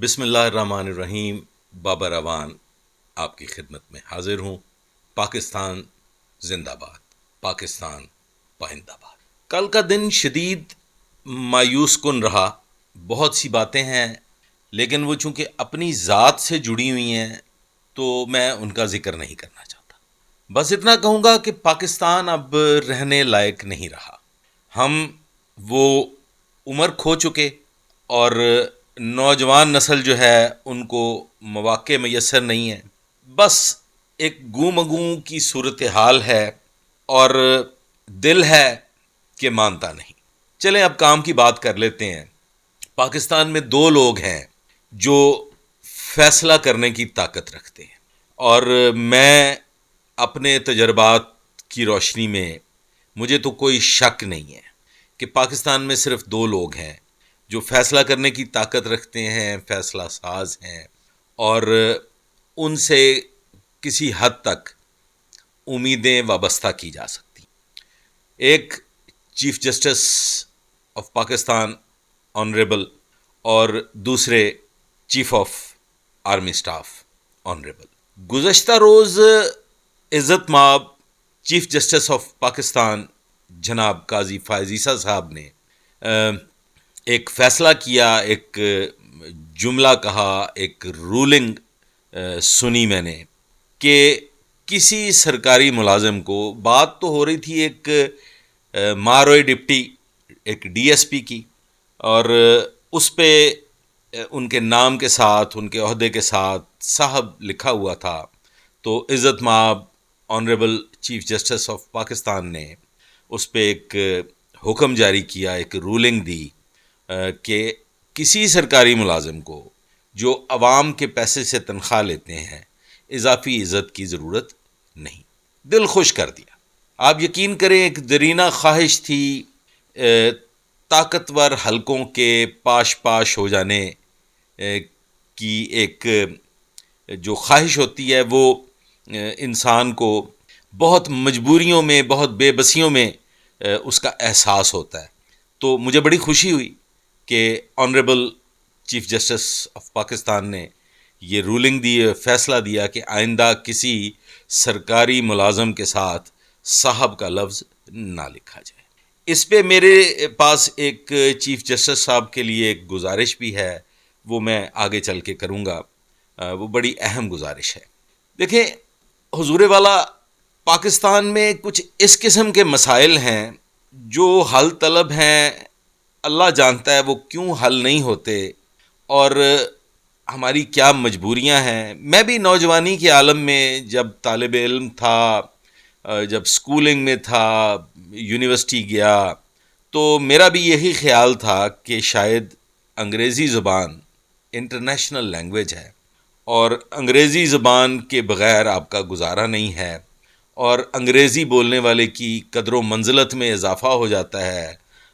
بسم اللہ الرحمن الرحیم. بابا روان آپ کی خدمت میں حاضر ہوں. پاکستان زندہ باد، پاکستان پائندہ باد. کل کا دن شدید مایوس کن رہا. بہت سی باتیں ہیں لیکن وہ چونکہ اپنی ذات سے جڑی ہوئی ہیں تو میں ان کا ذکر نہیں کرنا چاہتا. بس اتنا کہوں گا کہ پاکستان اب رہنے لائق نہیں رہا. ہم وہ عمر کھو چکے اور نوجوان نسل جو ہے ان کو مواقع میسر نہیں ہیں. بس ایک گوں مگوں کی صورتحال ہے اور دل ہے کہ مانتا نہیں. چلیں اب کام کی بات کر لیتے ہیں. پاکستان میں دو لوگ ہیں جو فیصلہ کرنے کی طاقت رکھتے ہیں اور میں اپنے تجربات کی روشنی میں مجھے تو کوئی شک نہیں ہے کہ پاکستان میں صرف دو لوگ ہیں جو فیصلہ کرنے کی طاقت رکھتے ہیں، فیصلہ ساز ہیں اور ان سے کسی حد تک امیدیں وابستہ کی جا سکتی. ایک chief justice of Pakistan honourable اور دوسرے chief of army staff honourable. گزشتہ روز عزت مآب چیف جسٹس آف پاکستان جناب قاضی فائز عیسیٰ صاحب نے ایک فیصلہ کیا، ایک جملہ کہا، ایک رولنگ سنی میں نے کہ کسی سرکاری ملازم کو، بات تو ہو رہی تھی ایک ماروئے ڈپٹی، ایک ڈی ایس پی کی، اور اس پہ ان کے نام کے ساتھ، ان کے عہدے کے ساتھ صاحب لکھا ہوا تھا. تو عزت مآب honourable chief justice of Pakistan نے اس پہ ایک حکم جاری کیا، ایک رولنگ دی کہ کسی سرکاری ملازم کو جو عوام کے پیسے سے تنخواہ لیتے ہیں اضافی عزت کی ضرورت نہیں. دل خوش کر دیا. آپ یقین کریں ایک دیرینہ خواہش تھی، طاقتور حلقوں کے پاش پاش ہو جانے کی ایک جو خواہش ہوتی ہے وہ انسان کو بہت مجبوریوں میں، بہت بے بسیوں میں اس کا احساس ہوتا ہے. تو مجھے بڑی خوشی ہوئی کہ honourable chief justice of Pakistan نے یہ رولنگ دی، فیصلہ دیا کہ آئندہ کسی سرکاری ملازم کے ساتھ صاحب کا لفظ نہ لکھا جائے. اس پہ میرے پاس ایک چیف جسٹس صاحب کے لیے ایک گزارش بھی ہے، وہ میں آگے چل کے کروں گا. وہ بڑی اہم گزارش ہے. دیکھیں حضور والا، پاکستان میں کچھ اس قسم کے مسائل ہیں جو حل طلب ہیں. اللہ جانتا ہے وہ کیوں حل نہیں ہوتے اور ہماری کیا مجبوریاں ہیں. میں بھی نوجوانی کے عالم میں جب طالب علم تھا، جب سکولنگ میں تھا، یونیورسٹی گیا، تو میرا بھی یہی خیال تھا کہ شاید انگریزی زبان انٹرنیشنل لینگویج ہے اور انگریزی زبان کے بغیر آپ کا گزارا نہیں ہے اور انگریزی بولنے والے کی قدر و منزلت میں اضافہ ہو جاتا ہے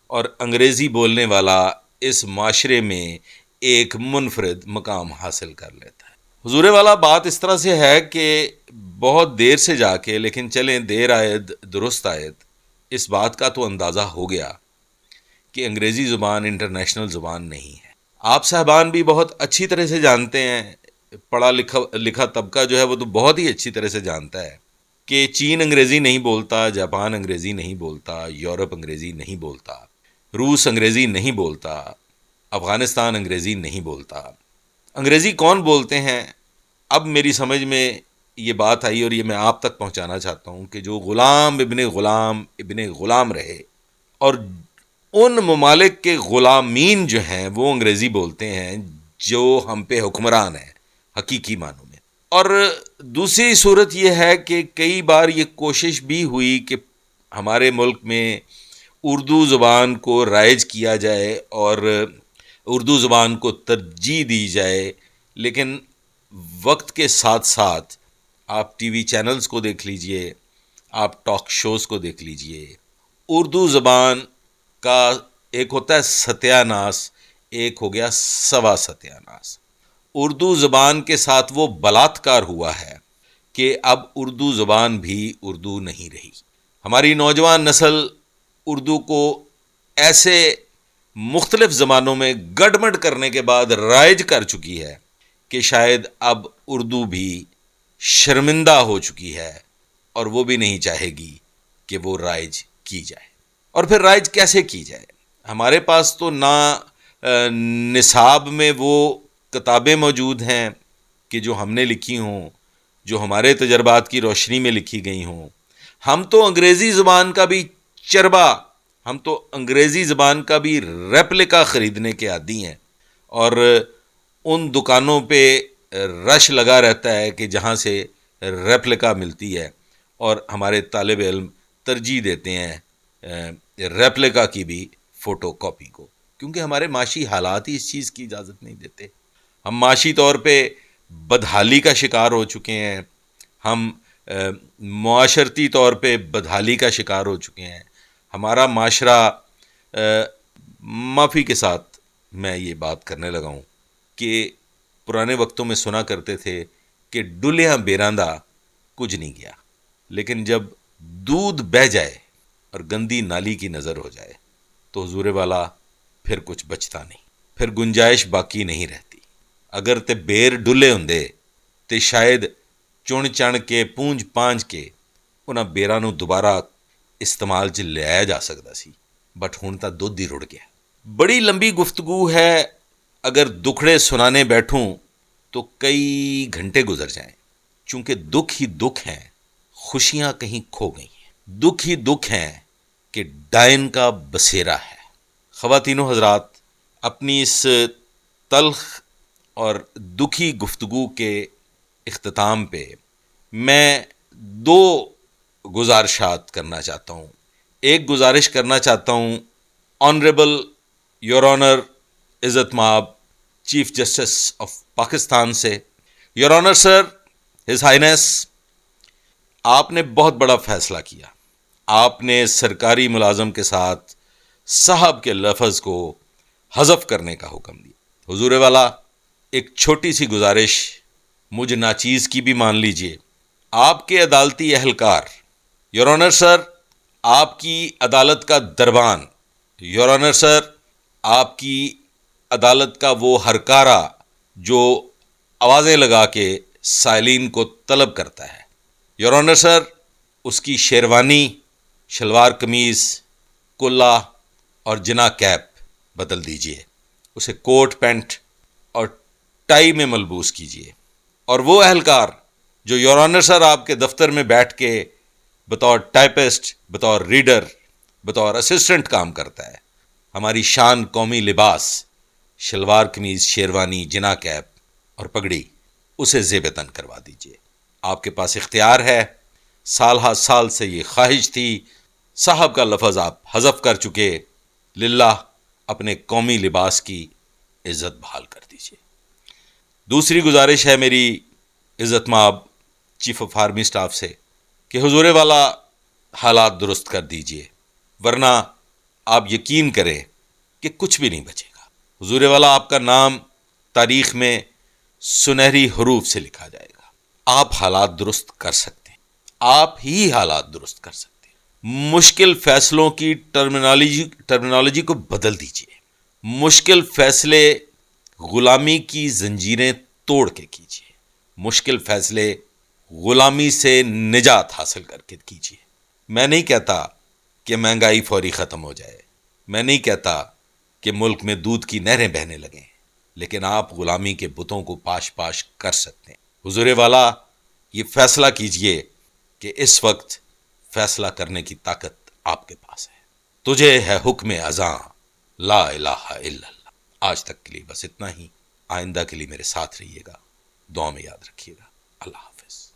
اور انگریزی بولنے والا اس معاشرے میں ایک منفرد مقام حاصل کر لیتا ہے. حضور والا بات اس طرح سے ہے کہ بہت دیر سے جا کے، لیکن چلیں دیر آید درست آید، اس بات کا تو اندازہ ہو گیا کہ انگریزی زبان انٹرنیشنل زبان نہیں ہے. آپ صاحبان بھی بہت اچھی طرح سے جانتے ہیں، پڑھا لکھا طبقہ جو ہے وہ تو بہت ہی اچھی طرح سے جانتا ہے کہ چین انگریزی نہیں بولتا، جاپان انگریزی نہیں بولتا، یورپ انگریزی نہیں بولتا، روس انگریزی نہیں بولتا، افغانستان انگریزی نہیں بولتا. انگریزی کون بولتے ہیں؟ اب میری سمجھ میں یہ بات آئی اور یہ میں آپ تک پہنچانا چاہتا ہوں کہ جو غلام ابن غلام رہے اور ان ممالک کے غلامین جو ہیں وہ انگریزی بولتے ہیں جو ہم پہ حکمران ہیں حقیقی معنوں میں. اور دوسری صورت یہ ہے کہ کئی بار یہ کوشش بھی ہوئی کہ ہمارے ملک میں اردو زبان کو رائج کیا جائے اور اردو زبان کو ترجیح دی جائے، لیکن وقت کے ساتھ ساتھ آپ ٹی وی چینلز کو دیکھ لیجئے، آپ ٹاک شوز کو دیکھ لیجئے، اردو زبان کا ایک ہوتا ہے ستیہ ناس، ایک ہو گیا سوا ستیہ ناس. اردو زبان کے ساتھ وہ بلاತ್کار ہوا ہے کہ اب اردو زبان بھی اردو نہیں رہی. ہماری نوجوان نسل اردو کو ایسے مختلف زمانوں میں گڑمڑ کرنے کے بعد رائج کر چکی ہے کہ شاید اب اردو بھی شرمندہ ہو چکی ہے اور وہ بھی نہیں چاہے گی کہ وہ رائج کی جائے۔ اور پھر رائج کیسے کی جائے؟ ہمارے پاس تو نہ نصاب میں وہ کتابیں موجود ہیں کہ جو ہم نے لکھی ہوں، جو ہمارے تجربات کی روشنی میں لکھی گئی ہوں۔ ہم تو انگریزی زبان کا بھی چربا، ہم تو انگریزی زبان کا بھی ریپلیکا خریدنے کے عادی ہیں، اور ان دکانوں پہ رش لگا رہتا ہے کہ جہاں سے ریپلیکا ملتی ہے، اور ہمارے طالب علم ترجیح دیتے ہیں ریپلیکا کی بھی فوٹو کاپی کو، کیونکہ ہمارے معاشی حالات ہی اس چیز کی اجازت نہیں دیتے۔ ہم معاشی طور پہ بدحالی کا شکار ہو چکے ہیں، ہم معاشرتی طور پہ بدحالی کا شکار ہو چکے ہیں۔ ہمارا معاشرہ، معافی کے ساتھ میں یہ بات کرنے لگا ہوں کہ پرانے وقتوں میں سنا کرتے تھے کہ ڈلیاں بیراندہ کچھ نہیں گیا، لیکن جب دودھ بہہ جائے اور گندی نالی کی نظر ہو جائے تو حضور والا پھر کچھ بچتا نہیں، پھر گنجائش باقی نہیں رہتی۔ اگر تے بیر ڈلے ہوندے تے شاید چن چن کے پونج پانج کے انہاں بیراں نوں دوبارہ استعمال چ لیا جا سکتا سی، بٹ ہن تا دودھ ہی رڑ گیا۔ بڑی لمبی گفتگو ہے، اگر دکھڑے سنانے بیٹھوں تو کئی گھنٹے گزر جائیں، چونکہ دکھ ہی دکھ ہیں، خوشیاں کہیں کھو گئی ہیں۔ دکھ ہی دکھ ہیں کہ ڈائن کا بسیرا ہے۔ خواتین و حضرات، اپنی اس تلخ اور دکھی گفتگو کے اختتام پہ میں دو گزارشات کرنا چاہتا ہوں۔ ایک گزارش کرنا چاہتا ہوں آنریبل یور آنر عزت مآب چیف جسٹس آف پاکستان سے۔ Your owner sir, his Hines, آپ نے بہت بڑا فیصلہ کیا۔ آپ نے سرکاری ملازم کے ساتھ صاحب کے لفظ کو حذف کرنے کا حکم دیا۔ حضور والا، ایک چھوٹی سی گزارش مجھ ناچیز کی بھی مان لیجئے۔ آپ کے عدالتی اہلکار، یور آنر سر، آپ کی عدالت کا دربان، یور آنر سر، آپ کی عدالت کا وہ ہرکارہ جو آوازیں لگا کے سائلین کو طلب کرتا ہے، یور آنر سر، اس کی شیروانی، شلوار قمیض، کلا اور جنا کیپ بدل دیجئے، اسے کوٹ پینٹ اور ٹائی میں ملبوس کیجئے۔ اور وہ اہلکار جو یور آنر سر آپ کے دفتر میں بیٹھ کے بطور ٹائپسٹ، بطور ریڈر، بطور اسسٹنٹ کام کرتا ہے، ہماری شان قومی لباس شلوار قمیض، شیروانی، جنا کیپ اور پگڑی، اسے زیب تن کروا دیجئے۔ آپ کے پاس اختیار ہے۔ سال ہا سال سے یہ خواہش تھی، صاحب کا لفظ آپ حذف کر چکے، للہ اپنے قومی لباس کی عزت بحال کر دیجئے۔ دوسری گزارش ہے میری عزت مآب چیف آف آرمی سٹاف سے کہ حضور والا حالات درست کر دیجئے، ورنہ آپ یقین کریں کہ کچھ بھی نہیں بچے گا۔ حضور والا، آپ کا نام تاریخ میں سنہری حروف سے لکھا جائے گا۔ آپ حالات درست کر سکتے ہیں، آپ ہی حالات درست کر سکتے ہیں۔ مشکل فیصلوں کی ٹرمینالوجی کو بدل دیجئے۔ مشکل فیصلے غلامی کی زنجیریں توڑ کے کیجئے۔ مشکل فیصلے غلامی سے نجات حاصل کر کے کیجئے۔ میں نہیں کہتا کہ مہنگائی فوری ختم ہو جائے، میں نہیں کہتا کہ ملک میں دودھ کی نہریں بہنے لگیں، لیکن آپ غلامی کے بتوں کو پاش پاش کر سکتے ہیں۔ حضور والا، یہ فیصلہ کیجئے کہ اس وقت فیصلہ کرنے کی طاقت آپ کے پاس ہے۔ تجھے ہے حکم اذاں، لا الہ الا اللہ۔ آج تک کے لیے بس اتنا ہی۔ آئندہ کے لیے میرے ساتھ رہیے گا، دعا میں یاد رکھیے گا۔ اللہ حافظ۔